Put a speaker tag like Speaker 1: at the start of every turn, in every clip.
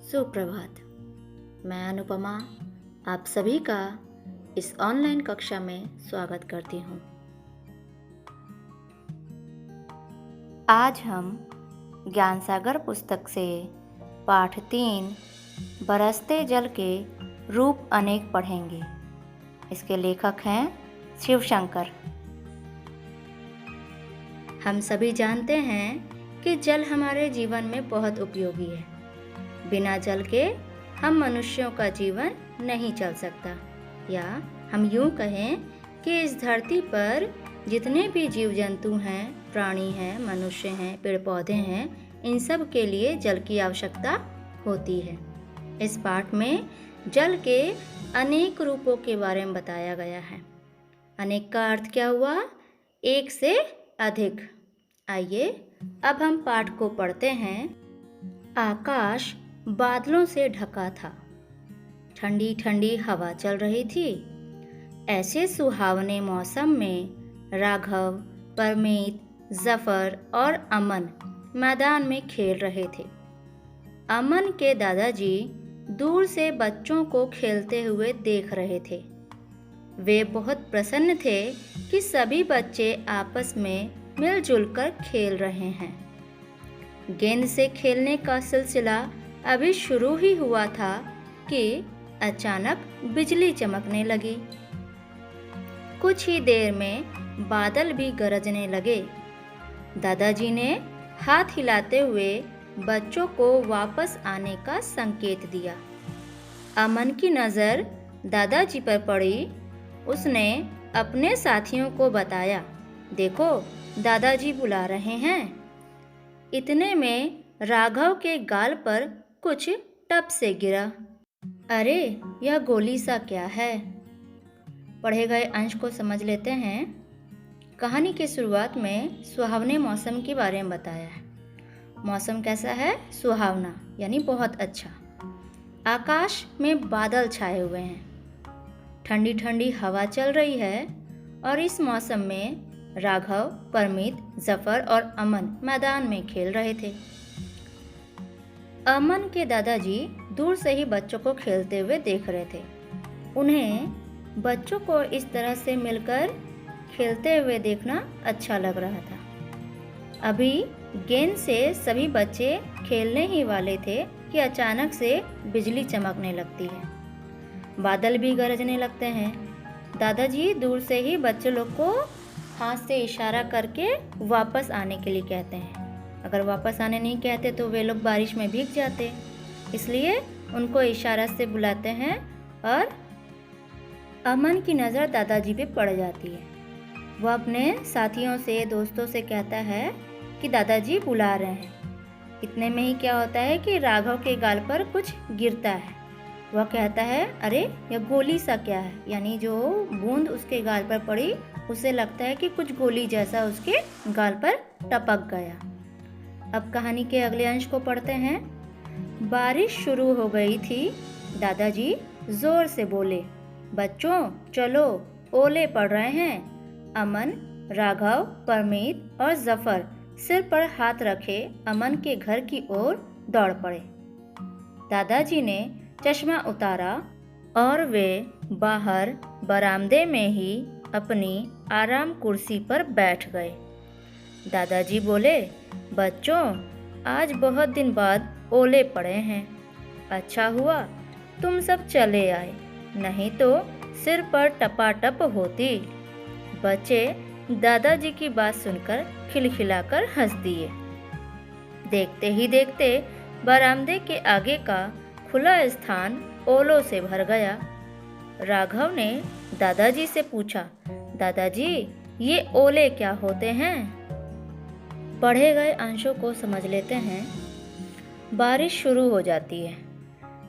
Speaker 1: सुप्रभात। मैं अनुपमा आप सभी का इस ऑनलाइन कक्षा में स्वागत करती हूँ। आज हम ज्ञान सागर पुस्तक से पाठ 3 बरसते जल के रूप अनेक पढ़ेंगे। इसके लेखक हैं शिव शंकर। हम सभी जानते हैं कि जल हमारे जीवन में बहुत उपयोगी है। बिना जल के हम मनुष्यों का जीवन नहीं चल सकता, या हम यूं कहें कि इस धरती पर जितने भी जीव जंतु हैं, प्राणी हैं, मनुष्य हैं, पेड़ पौधे हैं, इन सब के लिए जल की आवश्यकता होती है। इस पाठ में जल के अनेक रूपों के बारे में बताया गया है। अनेक का अर्थ क्या हुआ? एक से अधिक। आइए अब हम पाठ को पढ़ते हैं। आकाश बादलों से ढका था, ठंडी ठंडी हवा चल रही थी। ऐसे सुहावने मौसम में राघव, परमीत, जफर और अमन मैदान में खेल रहे थे। अमन के दादाजी दूर से बच्चों को खेलते हुए देख रहे थे। वे बहुत प्रसन्न थे कि सभी बच्चे आपस में मिलजुल कर खेल रहे हैं। गेंद से खेलने का सिलसिला अभी शुरू ही हुआ था कि अचानक बिजली चमकने लगी। कुछ ही देर में बादल भी गरजने लगे। दादाजी ने हाथ हिलाते हुए बच्चों को वापस आने का संकेत दिया। अमन की नज़र दादाजी पर पड़ी। उसने अपने साथियों को बताया, देखो दादाजी बुला रहे हैं। इतने में राघव के गाल पर कुछ टप से गिरा। अरे यह गोली सा क्या है? पढ़े गए अंश को समझ लेते हैं। कहानी की शुरुआत में सुहावने मौसम के बारे में बताया है। मौसम कैसा है? सुहावना, यानी बहुत अच्छा। आकाश में बादल छाए हुए हैं, ठंडी ठंडी हवा चल रही है और इस मौसम में राघव, परमीत, जफर और अमन मैदान में खेल रहे थे। अमन के दादाजी दूर से ही बच्चों को खेलते हुए देख रहे थे। उन्हें बच्चों को इस तरह से मिलकर खेलते हुए देखना अच्छा लग रहा था। अभी गेंद से सभी बच्चे खेलने ही वाले थे कि अचानक से बिजली चमकने लगती है। बादल भी गरजने लगते हैं। दादाजी दूर से ही बच्चे लोग को हाथ से इशारा करके वापस आने के लिए कहते हैं। अगर वापस आने नहीं कहते तो वे लोग बारिश में भीग जाते, इसलिए उनको इशारा से बुलाते हैं। और अमन की नज़र दादाजी पे पड़ जाती है। वह अपने साथियों से, दोस्तों से कहता है कि दादाजी बुला रहे हैं। इतने में ही क्या होता है कि राघव के गाल पर कुछ गिरता है। वह कहता है, अरे यह गोली सा क्या है? यानी जो बूंद उसके गाल पर पड़ी उसे लगता है कि कुछ गोली जैसा उसके गाल पर टपक गया। अब कहानी के अगले अंश को पढ़ते हैं। बारिश शुरू हो गई थी। दादाजी जोर से बोले, बच्चों चलो, ओले पड़ रहे हैं। अमन, राघव, परमीत और जफर सिर पर हाथ रखे अमन के घर की ओर दौड़ पड़े। दादाजी ने चश्मा उतारा और वे बाहर बरामदे में ही अपनी आराम कुर्सी पर बैठ गए। दादाजी बोले, बच्चों आज बहुत दिन बाद ओले पड़े हैं। अच्छा हुआ तुम सब चले आए, नहीं तो सिर पर टपाटप होती। बच्चे दादाजी की बात सुनकर खिलखिलाकर हंस दिए। देखते ही देखते बरामदे के आगे का खुला स्थान ओलों से भर गया। राघव ने दादाजी से पूछा, दादाजी ये ओले क्या होते हैं? पढ़े गए अंशों को समझ लेते हैं। बारिश शुरू हो जाती है।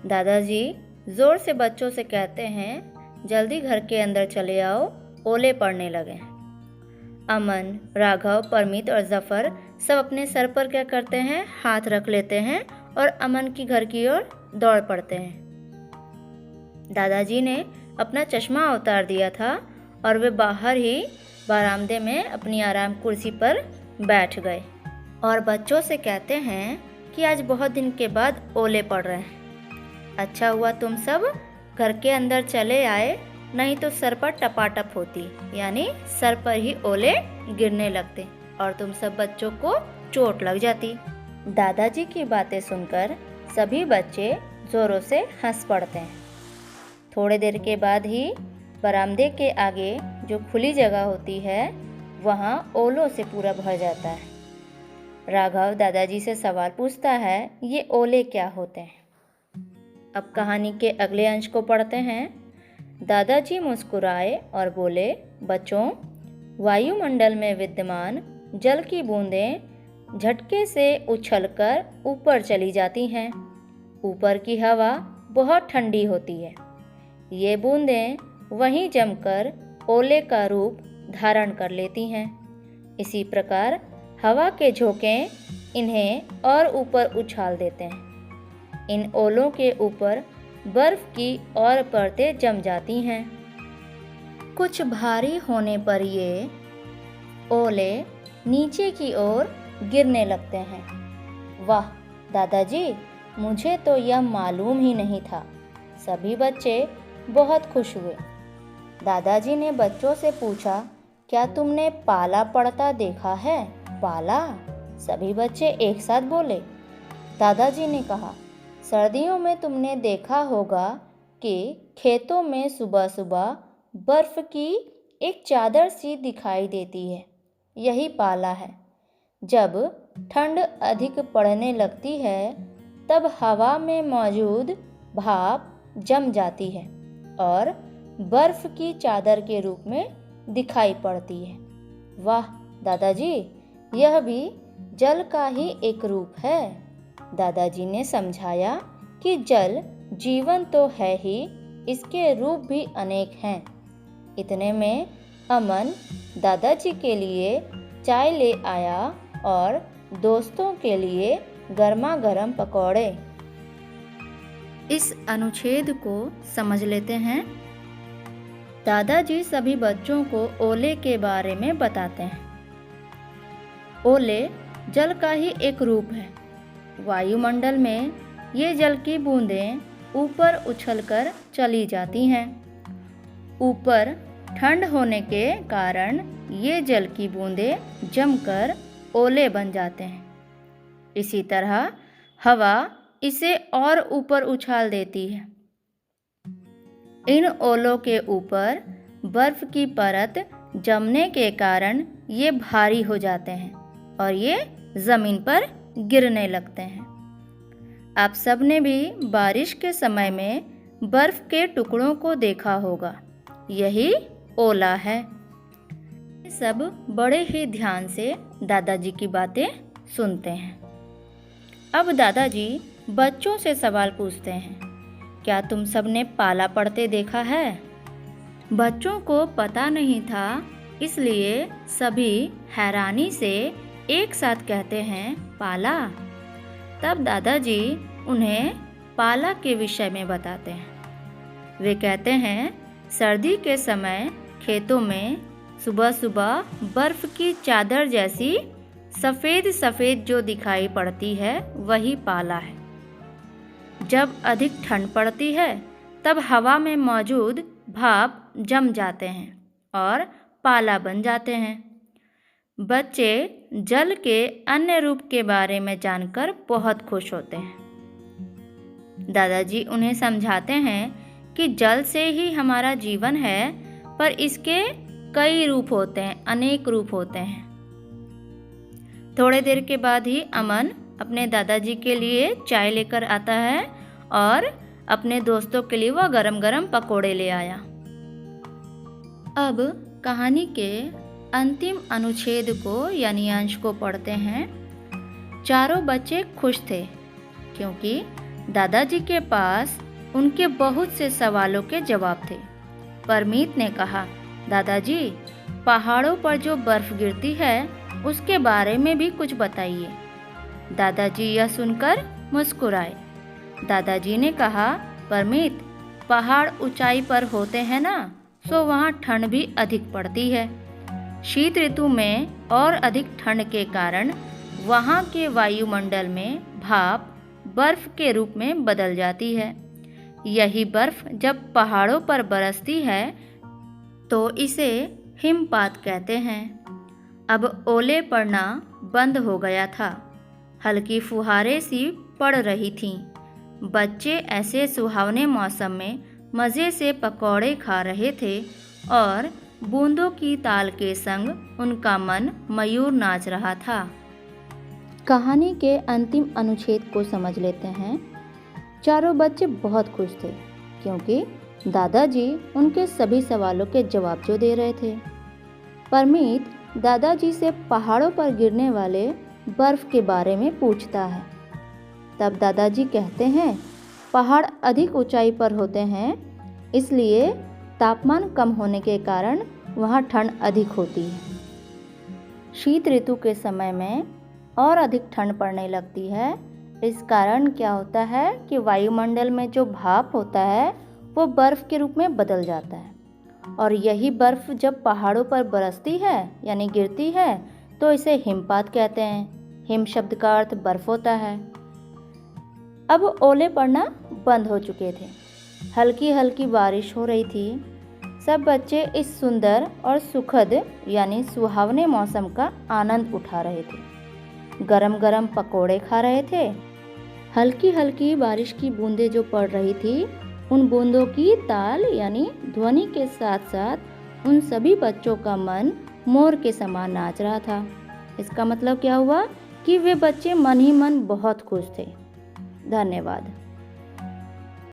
Speaker 1: दादाजी जोर से बच्चों से कहते हैं, जल्दी घर के अंदर चले आओ, ओले पड़ने लगे। अमन, राघव, परमीत और जफर सब अपने सर पर क्या करते हैं? हाथ रख लेते हैं और अमन की घर की ओर दौड़ पड़ते हैं। दादाजी ने अपना चश्मा उतार दिया था और वे बाहर ही बरामदे में अपनी आराम कुर्सी पर बैठ गए और बच्चों से कहते हैं कि आज बहुत दिन के बाद ओले पड़ रहे हैं। अच्छा हुआ तुम सब घर के अंदर चले आए, नहीं तो सर पर टपाटप होती, यानी सर पर ही ओले गिरने लगते और तुम सब बच्चों को चोट लग जाती। दादाजी की बातें सुनकर सभी बच्चे जोरों से हंस पड़ते हैं। थोड़ी देर के बाद ही बरामदे के आगे जो खुली जगह होती है वहाँ ओलों से पूरा भर जाता है। राघव दादाजी से सवाल पूछता है, ये ओले क्या होते हैं? अब कहानी के अगले अंश को पढ़ते हैं। दादाजी मुस्कुराए और बोले, बच्चों, वायुमंडल में विद्यमान जल की बूंदें झटके से उछलकर ऊपर चली जाती हैं। ऊपर की हवा बहुत ठंडी होती है। ये बूंदें वहीं जमकर ओले का रूप धारण कर लेती हैं। इसी प्रकार हवा के झोंके इन्हें और ऊपर उछाल देते हैं। इन ओलों के ऊपर बर्फ की और परतें जम जाती हैं। कुछ भारी होने पर ये ओले नीचे की ओर गिरने लगते हैं। वाह दादाजी, मुझे तो यह मालूम ही नहीं था। सभी बच्चे बहुत खुश हुए। दादाजी ने बच्चों से पूछा, क्या तुमने पाला पड़ता देखा है? पाला? सभी बच्चे एक साथ बोले। दादाजी ने कहा, सर्दियों में तुमने देखा होगा कि खेतों में सुबह सुबह बर्फ की एक चादर सी दिखाई देती है, यही पाला है। जब ठंड अधिक पड़ने लगती है तब हवा में मौजूद भाप जम जाती है और बर्फ की चादर के रूप में दिखाई पड़ती है। वाह दादाजी, यह भी जल का ही एक रूप है। दादाजी ने समझाया कि जल जीवन तो है ही, इसके रूप भी अनेक हैं। इतने में अमन दादाजी के लिए चाय ले आया और दोस्तों के लिए गर्मा गर्म पकौड़े। इस अनुच्छेद को समझ लेते हैं। दादाजी सभी बच्चों को ओले के बारे में बताते हैं। ओले जल का ही एक रूप है। वायुमंडल में ये जल की बूंदें ऊपर उछलकर चली जाती हैं। ऊपर ठंड होने के कारण ये जल की बूंदें जमकर ओले बन जाते हैं। इसी तरह हवा इसे और ऊपर उछाल देती है। इन ओलों के ऊपर बर्फ की परत जमने के कारण ये भारी हो जाते हैं और ये ज़मीन पर गिरने लगते हैं। आप सब ने भी बारिश के समय में बर्फ के टुकड़ों को देखा होगा, यही ओला है। सब बड़े ही ध्यान से दादाजी की बातें सुनते हैं। अब दादाजी बच्चों से सवाल पूछते हैं, क्या तुम सब ने पाला पड़ते देखा है? बच्चों को पता नहीं था, इसलिए सभी हैरानी से एक साथ कहते हैं, पाला। तब दादाजी उन्हें पाला के विषय में बताते हैं। वे कहते हैं, सर्दी के समय खेतों में सुबह सुबह बर्फ की चादर जैसी सफ़ेद सफ़ेद जो दिखाई पड़ती है वही पाला है। जब अधिक ठंड पड़ती है तब हवा में मौजूद भाप जम जाते हैं और पाला बन जाते हैं। बच्चे जल के अन्य रूप के बारे में जानकर बहुत खुश होते हैं। दादाजी उन्हें समझाते हैं कि जल से ही हमारा जीवन है, पर इसके कई रूप होते हैं, अनेक रूप होते हैं। थोड़ी देर के बाद ही अमन अपने दादाजी के लिए चाय लेकर आता है और अपने दोस्तों के लिए वह गरम गरम पकोड़े ले आया। अब कहानी के अंतिम अनुच्छेद को यानी अंश को पढ़ते हैं। चारों बच्चे खुश थे क्योंकि दादाजी के पास उनके बहुत से सवालों के जवाब थे। परमीत ने कहा, दादाजी, पहाड़ों पर जो बर्फ गिरती है उसके बारे में भी कुछ बताइए। दादाजी यह सुनकर मुस्कुराए। दादाजी ने कहा, परमीत, पहाड़ ऊंचाई पर होते हैं ना, तो वहाँ ठंड भी अधिक पड़ती है। शीत ऋतु में और अधिक ठंड के कारण वहाँ के वायुमंडल में भाप बर्फ के रूप में बदल जाती है। यही बर्फ जब पहाड़ों पर बरसती है तो इसे हिमपात कहते हैं। अब ओले पड़ना बंद हो गया था। हल्की फुहारें सी पड़ रही थीं। बच्चे ऐसे सुहावने मौसम में मज़े से पकौड़े खा रहे थे और बूंदों की ताल के संग उनका मन मयूर नाच रहा था। कहानी के अंतिम अनुच्छेद को समझ लेते हैं। चारों बच्चे बहुत खुश थे क्योंकि दादाजी उनके सभी सवालों के जवाब जो दे रहे थे। परमीत दादाजी से पहाड़ों पर गिरने वाले बर्फ के बारे में पूछता है। तब दादाजी कहते हैं, पहाड़ अधिक ऊंचाई पर होते हैं, इसलिए तापमान कम होने के कारण वहाँ ठंड अधिक होती है। शीत ऋतु के समय में और अधिक ठंड पड़ने लगती है। इस कारण क्या होता है कि वायुमंडल में जो भाप होता है वो बर्फ के रूप में बदल जाता है और यही बर्फ जब पहाड़ों पर बरसती है यानी गिरती है तो इसे हिमपात कहते हैं। हिम शब्द का अर्थ बर्फ होता है। अब ओले पड़ना बंद हो चुके थे। हल्की हल्की बारिश हो रही थी। सब बच्चे इस सुंदर और सुखद यानी सुहावने मौसम का आनंद उठा रहे थे। गरम गरम पकोड़े खा रहे थे। हल्की हल्की बारिश की बूंदें जो पड़ रही थी, उन बूंदों की ताल यानी ध्वनि के साथ साथ उन सभी बच्चों का मन मोर के समान नाच रहा था। इसका मतलब क्या हुआ कि वे बच्चे मन ही मन बहुत खुश थे। धन्यवाद।